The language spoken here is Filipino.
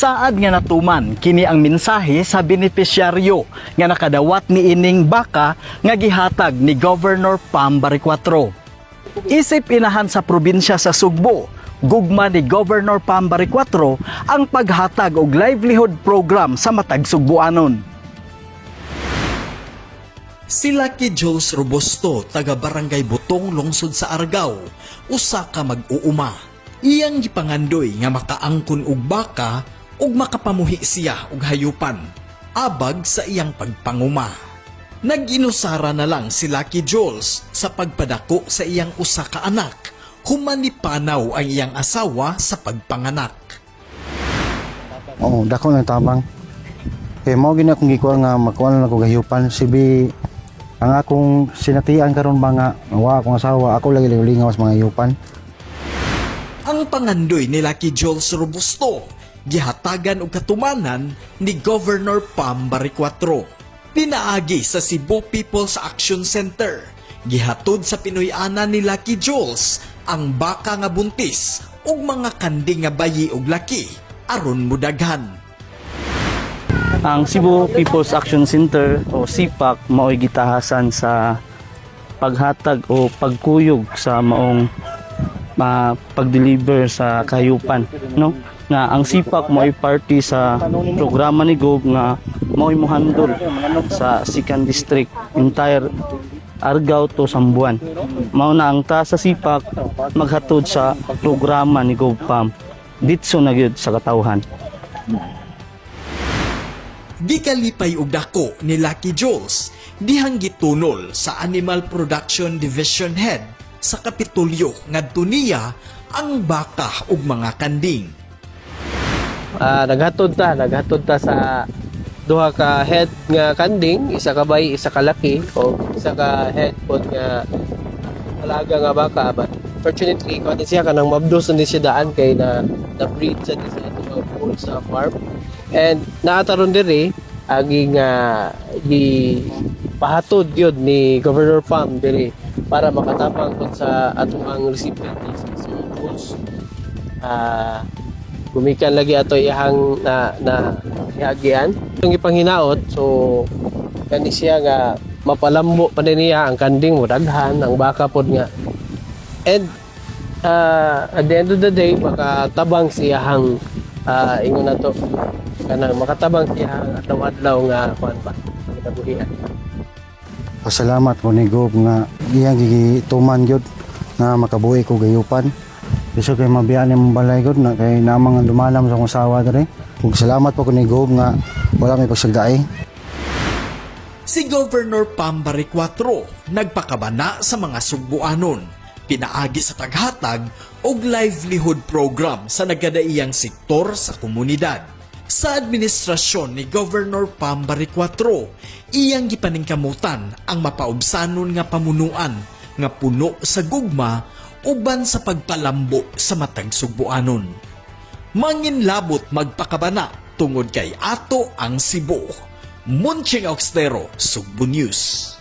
Saad nga natuman kini ang mensahe sa benepisyaryo nga nakadawat ni ining baka nga gihatag ni Governor Pam Barriquatro. Isip inahan sa probinsya sa Sugbo, gugma ni Governor Pam Barriquatro ang paghatag og livelihood program sa matag Sugboanon. Si Lucky Jules Robusto, taga Barangay Butong, lungsod sa Argao, usa ka mag-uuma. Iyang gipangandoy nga makaangkon og baka ug makapamuhi siya og hayupan abag sa iyang pagpanguma. Nag-inusara na lang si Lucky Jules sa pagpadako sa iyang usa ka anak, human nipanaw ang iyang asawa sa pagpanganak. Oo, dako na tabang. Kaya mo gina akong gikuha nga makuha na ako gahiyupan. Sibi, ang akong sinatian karon ba nga, wa akong asawa, ako lagi lingaw sa mga hiyupan. Ang pangandoy ni Lucky Jules Robusto, gihatagan og katumanan ni Governor Pam Barriquatro. Pinaagi sa Cebu People's Action Center, gihatod sa Pinoy-ana ni Lucky Jules ang baka nga buntis ug mga kandi nga bayi ug laki aron mudaghan. Ang Cebu People's Action Center o CPAC mao'y gitahasan sa paghatag o pagkuyog sa maong pag-deliver sa kahayupan, no? Nga ang CPAC mo'y party sa programa ni Gov nga mo'y mohandol sa second district, entire Argao to Sambuan. Mao na ang ta sa CPAC maghatod sa programa ni Gov Pam ditso na gyud sa katawhan. Gikalipay og dako ni Lucky Jules dihang gitunol sa Animal Production Division Head sa Kapitolyo ngadto niya ang baka ug mga kanding. Naghatod ta sa duha ka head nga kanding, isa ka bay, isa ka laki, o isa ka head pod nga alaga nga baka. But fortunately, kung siya kanang mabdos ni siya daan kay na breed sa sa farm. And naataron diri aging pahatod yun ni Governor Pam diri para makatapang sa atong ang recipient sa bulls. Gumikan lagi ato iyang na ihagian. Itong ipanghinaot, so kani siya nga mapalambo pa niya ang kanding mo daghan, ang baka pod nga. And at the end of the day, makatabang siyang ingon na to, kanang makatabang siyang adlaw-adlaw nga kuan ba, kinabuhian. Pasalamat ko ni Gov nga iyang gigituman gyud nga makabuhi ko gayupan. Biso kay mabiyaan yung balay gud na kay namang dumalam sa akong asawa diri. Ug salamat po ko ni Gov nga wala may pagsagdaay. Si Governor Pam Barriquatro nagpakabana sa mga Sugboanon, pinaagi sa taghatag og livelihood program sa nagadaiyang sektor sa komunidad. Sa administrasyon ni Governor Pam Barriquatro, iyang gipaningkamutan ang mapaubsanon nga pamunuan nga puno sa gugma uban sa pagpalambo sa matag Sugboanon. Manginlabot magpakabana tungod kay ato ang Cebu. Munching Oxtero, Sugbo News.